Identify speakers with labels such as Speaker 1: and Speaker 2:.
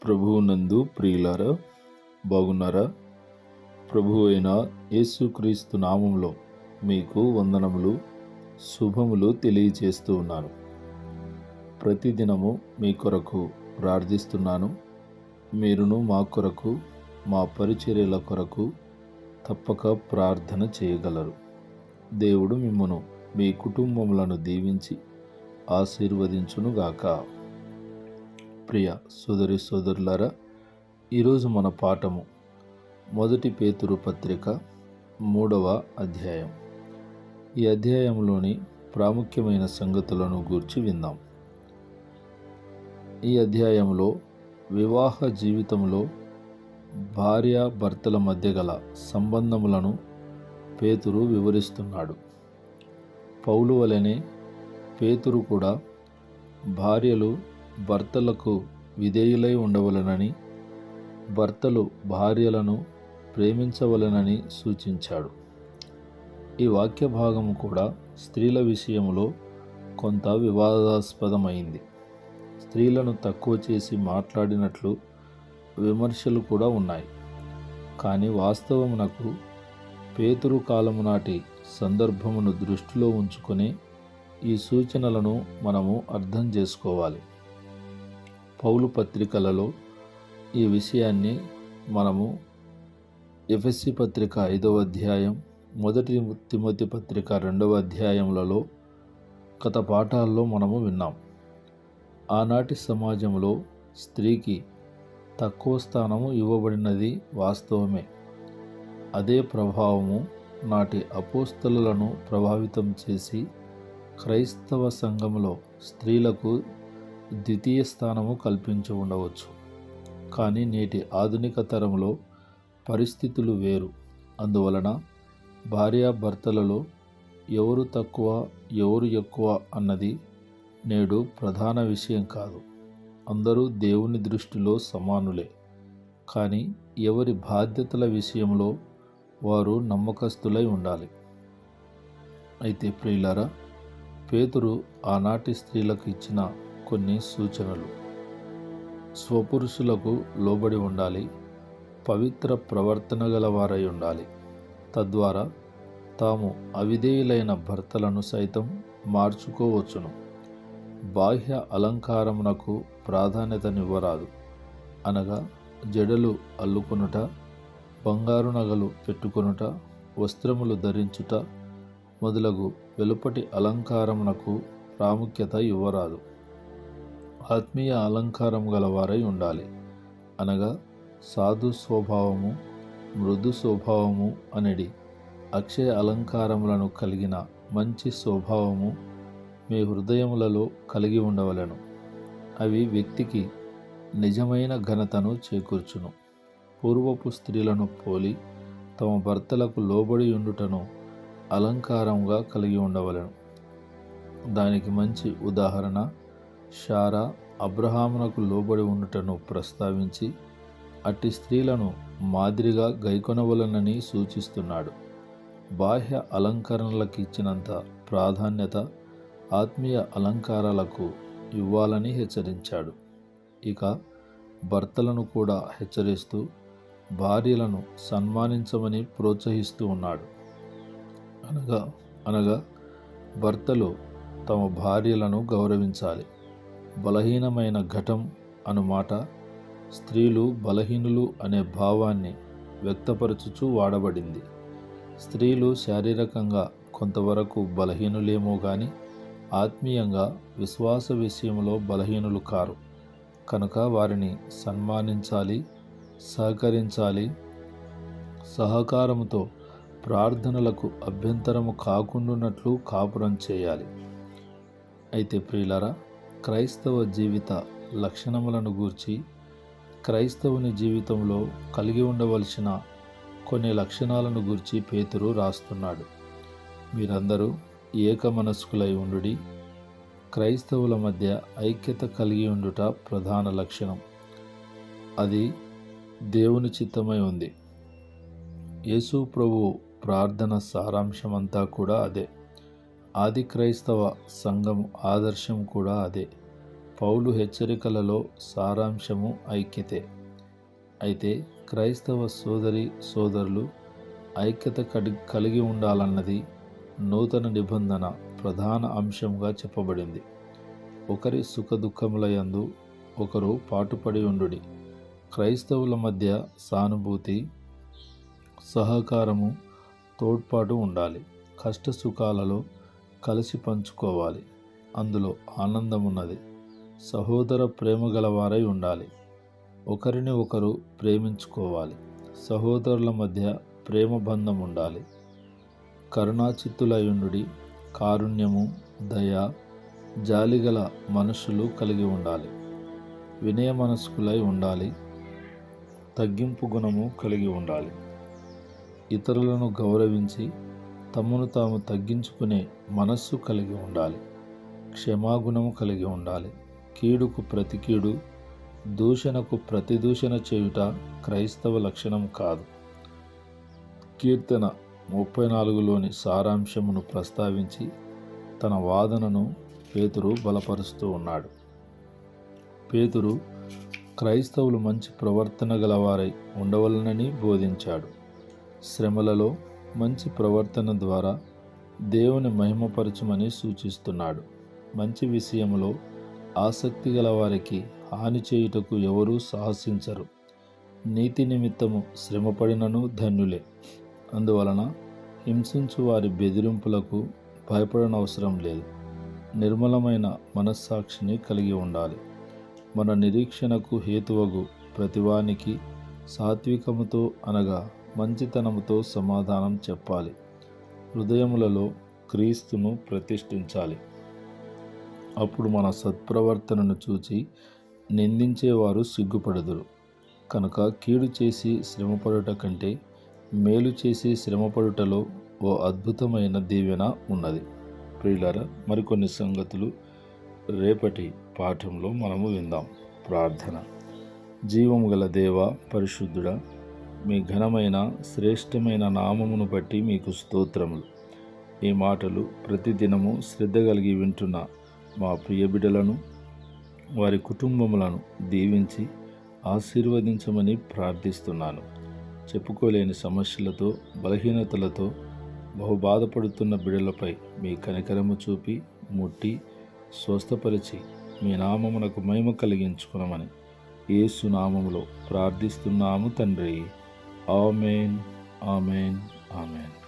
Speaker 1: ప్రభువునందు ప్రియులారా, బాగున్నారా? ప్రభువు అయిన యేసుక్రీస్తు నామంలో మీకు వందనములు, శుభములు తెలియజేస్తూ ఉన్నాను. ప్రతిదినము మీ కొరకు ప్రార్థిస్తున్నాను. మీరును మా కొరకు, మా పరిచర్యల కొరకు తప్పక ప్రార్థన చేయగలరు. దేవుడు మిమ్మును, మీ కుటుంబములను దీవించి ఆశీర్వదించునుగాక. ప్రియ సోదరి సోదరులారా, ఈరోజు మన పాఠము 1 పేతురు పత్రిక 3వ అధ్యాయం. ఈ అధ్యాయంలోని ప్రాముఖ్యమైన సంగతులను గూర్చి విందాం. ఈ అధ్యాయంలో వివాహ జీవితంలో భార్యాభర్తల మధ్య గల సంబంధములను పేతురు వివరిస్తున్నాడు. పౌలు వలెనే పేతురు కూడా భార్యలు భర్తలకు విధేయులై ఉండవలెనని, భర్తలు భార్యలను ప్రేమించవలెనని సూచించాడు. ఈ వాక్య భాగము కూడా స్త్రీల విషయంలో కొంత వివాదాస్పదమైంది. స్త్రీలను తక్కువ చేసి మాట్లాడినట్లు విమర్శలు కూడా ఉన్నాయి. కానీ వాస్తవమునకు పేతురు కాలము నాటి సందర్భమును దృష్టిలో ఉంచుకొని ఈ సూచనలను మనము అర్థం చేసుకోవాలి. పౌలు పత్రికలలో ఈ విషయాన్ని మనము ఎఫెసీ పత్రిక 5వ అధ్యాయం, 1 తిమోతి పత్రిక 2వ అధ్యాయములలో గత పాఠాల్లో మనము విన్నాం. ఆనాటి సమాజంలో స్త్రీకి తక్కువ స్థానము ఇవ్వబడినది వాస్తవమే. అదే ప్రభావము నాటి అపోస్తలులను ప్రభావితం చేసి క్రైస్తవ సంఘంలో స్త్రీలకు ద్వితీయ స్థానము కల్పించి ఉండవచ్చు. కానీ నేటి ఆధునిక తరంలో పరిస్థితులు వేరు. అందువలన భార్యాభర్తలలో ఎవరు తక్కువ, ఎవరు ఎక్కువ అన్నది నేడు ప్రధాన విషయం కాదు. అందరూ దేవుని దృష్టిలో సమానులే. కానీ ఎవరి బాధ్యతల విషయంలో వారు నమ్మకస్తులై ఉండాలి. అయితే ప్రియులారా, పేతురు ఆనాటి స్త్రీలకు ఇచ్చిన కొన్ని సూచనలు: స్వపురుషులకు లోబడి ఉండాలి, పవిత్ర ప్రవర్తన గలవారై ఉండాలి, తద్వారా తాము అవిధేయులైన భర్తలను సైతం మార్చుకోవచ్చును. బాహ్య అలంకారమునకు ప్రాధాన్యతనివ్వరాదు, అనగా జడలు అల్లుకొనుట, బంగారు నగలు పెట్టుకొనుట, వస్త్రములు ధరించుట మొదలగు వెలుపటి అలంకారమునకు ప్రాముఖ్యత ఇవ్వరాదు. ఆత్మీయ అలంకారం గలవారై ఉండాలి, అనగా సాధు స్వభావము, మృదు స్వభావము అనేది అక్షయ అలంకారములను కలిగిన మంచి స్వభావము మీ హృదయములలో కలిగి ఉండవలెను. అవి వ్యక్తికి నిజమైన ఘనతను చేకూర్చును. పూర్వపు స్త్రీలను పోలి తమ భర్తలకు లోబడి ఉండుటను అలంకారంగా కలిగి ఉండవలెను. దానికి మంచి ఉదాహరణ శారా అబ్రహామునకు లోబడి ఉండుటను ప్రస్తావించి అట్టి స్త్రీలను మాదిరిగా గైకొనవలనని సూచిస్తున్నాడు. బాహ్య అలంకరణలకు ఇచ్చినంత ప్రాధాన్యత ఆత్మీయ అలంకారాలకు ఇవ్వాలని హెచ్చరించాడు. ఇక భర్తలను కూడా హెచ్చరిస్తూ భార్యలను సన్మానించమని ప్రోత్సహిస్తూ ఉన్నాడు. అనగా భర్తలు తమ భార్యలను గౌరవించాలి. బలహీనమైన ఘటం అనుమాట స్త్రీలు బలహీనులు అనే భావాన్ని వ్యక్తపరచుచూ వాడబడింది. స్త్రీలు శారీరకంగా కొంతవరకు బలహీనులేమో కానీ ఆత్మీయంగా విశ్వాస విషయంలో బలహీనులు కారు. కనుక వారిని సన్మానించాలి, సహకరించాలి. సహకారముతో ప్రార్థనలకు అభ్యంతరము కాకుండానట్లు కాపురం చేయాలి. అయితే ప్రియులారా, క్రైస్తవ జీవిత లక్షణములను గూర్చి క్రైస్తవుని జీవితంలో కలిగి ఉండవలసిన కొన్ని లక్షణాలను గురించి పేతురు రాస్తున్నాడు. మీరందరూ ఏకమనస్కులై ఉండుడి. క్రైస్తవుల మధ్య ఐక్యత కలిగి ఉండుట ప్రధాన లక్షణం. అది దేవుని చిత్తమై ఉంది. యేసు ప్రభువు ప్రార్థన సారాంశమంతా కూడా అదే. ఆది క్రైస్తవ సంఘం ఆదర్శం కూడా అదే. పౌలు హెచ్చరికలలో సారాంశము ఐక్యతే. అయితే క్రైస్తవ సోదరి సోదరులు ఐక్యత కలిగి ఉండాలన్నది నూతన నిబంధన ప్రధాన అంశంగా చెప్పబడింది. ఒకరి సుఖదుఖములయందు ఒకరు పాటుపడి ఉండుడి. క్రైస్తవుల మధ్య సానుభూతి, సహకారము, తోడ్పాటు ఉండాలి. కష్ట సుఖాలలో కలిసి పంచుకోవాలి. అందులో ఆనందం ఉన్నది. సహోదర ప్రేమ గలవారై ఉండాలి. ఒకరిని ఒకరు ప్రేమించుకోవాలి. సహోదరుల మధ్య ప్రేమ బంధం ఉండాలి. కరుణాచిత్తులై ఉండుడి. కారుణ్యము, దయ, జాలిగల మనస్సులు కలిగి ఉండాలి. వినయ మనస్కులై ఉండాలి. తగ్గింపు గుణము కలిగి ఉండాలి. ఇతరులను గౌరవించి తమను తాము తగ్గించుకునే మనస్సు కలిగి ఉండాలి. క్షమాగుణము కలిగి ఉండాలి. కీడుకు ప్రతి కీడు, దూషణకు ప్రతి దూషణ చేయుట క్రైస్తవ లక్షణం కాదు. కీర్తన 34లోని సారాంశమును ప్రస్తావించి తన వాదనను పేతురు బలపరుస్తూ ఉన్నాడు. పేతురు క్రైస్తవులు మంచి ప్రవర్తన గలవారై ఉండవలనని బోధించాడు. శ్రమలలో మంచి ప్రవర్తన ద్వారా దేవుని మహిమపరచుమని సూచిస్తున్నాడు. మంచి విషయంలో ఆసక్తి గల వారికి హాని చేయుటకు ఎవరూ సాహసించరు. నీతి నిమిత్తము శ్రమపడినను ధన్యులే. అందువలన హింసించు వారి బెదిరింపులకు భయపడనవసరం లేదు. నిర్మలమైన మనస్సాక్షిని కలిగి ఉండాలి. మన నిరీక్షణకు హేతువగు ప్రతివానికి సాత్వికముతో అనగా మంచితనముతో సమాధానం చెప్పాలి. హృదయములలో క్రీస్తును ప్రతిష్ఠించాలి. అప్పుడు మన సత్ప్రవర్తనను చూచి నిందించేవారు సిగ్గుపడదురు. కనుక కీడు చేసి శ్రమపడుట కంటే మేలు చేసి శ్రమపడుటలో ఓ అద్భుతమైన దీవెన ఉన్నది. ప్రియులారా, మరికొన్ని సంగతులు రేపటి పాఠంలో మనము విందాం. ప్రార్థన. జీవము గల దేవ, పరిశుద్ధుడా, మీ ఘనమైన శ్రేష్టమైన నామమును బట్టి మీకు స్తోత్రములు. ఈ మాటలు ప్రతిదినము శ్రద్ధ కలిగి వింటున్న మా ప్రియ బిడ్డలను, వారి కుటుంబములను దీవించి ఆశీర్వదించమని ప్రార్థిస్తున్నాను. చెప్పుకోలేని సమస్యలతో, బలహీనతలతో బహుబాధపడుతున్న బిడ్డలపై మీ కనికరము చూపి ముట్టి స్వస్థపరిచి మీ నామమునకు మహిమ కలిగించుకునమని యేసు నామములో ప్రార్థిస్తున్నాము తండ్రి. ఆమేన్, ఆమేన్, ఆమేన్.